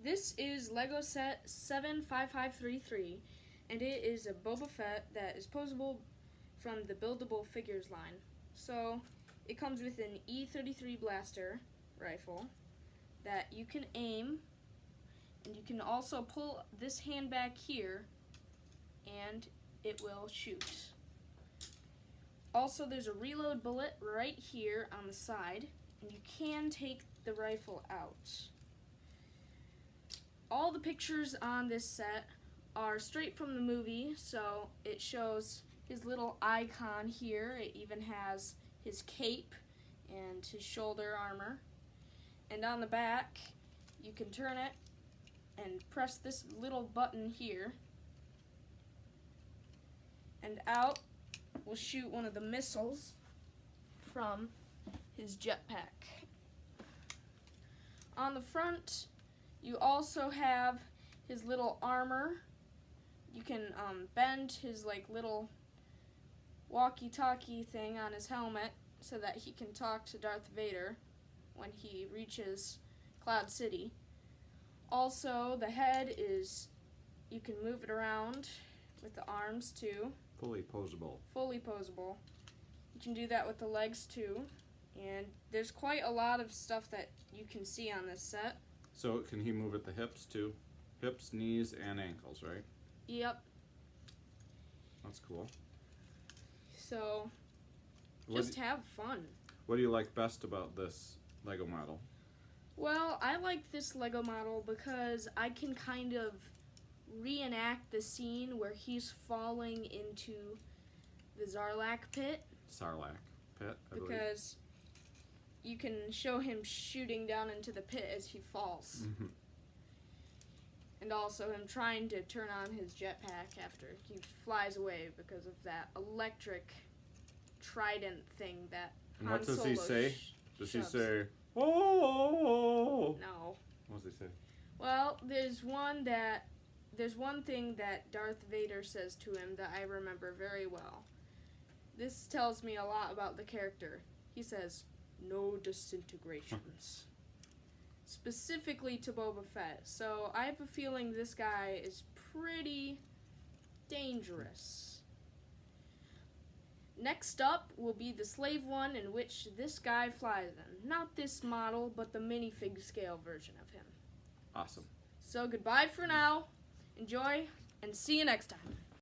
This is Lego set 75533, and it is a Boba Fett that is posable from the Buildable figures line. So it comes with an E33 blaster rifle that you can aim, and you can also pull this hand back here and it will shoot. Also, there's a reload bullet right here on the side, and you can take the rifle out. All the pictures on this set are straight from the movie, so it shows his little icon here. It even has his cape and his shoulder armor. And on the back, you can turn it and press this little button here, and out will shoot one of the missiles from his jetpack. On the front, you also have his little armor. You can bend his little walkie-talkie thing on his helmet so that he can talk to Darth Vader when he reaches Cloud City. Also, the head is, you can move it around with the arms too. Fully posable. Fully posable. You can do that with the legs too. And there's quite a lot of stuff that you can see on this set. So can he move at the hips too? Hips, knees, and ankles, right? Yep. That's cool. So, just have fun. What do you like best about this Lego model? Well, I like this Lego model because I can kind of reenact the scene where he's falling into the Sarlacc pit. Sarlacc pit, I believe. Because you can show him shooting down into the pit as he falls. Mm-hmm. And also him trying to turn on his jetpack after he flies away because of that electric trident thing that And Han what does Solo he say? Does he shoves. say, "Oh"? No. What does he say? Well, there's one thing that Darth Vader says to him that I remember very well. This tells me a lot about the character. He says, "No disintegrations." Specifically to Boba Fett. So I have a feeling this guy is pretty dangerous. Next up will be the slave one, in which this guy flies in. Not this model, but the minifig scale version of him. Awesome. So goodbye for now. Enjoy, and see you next time.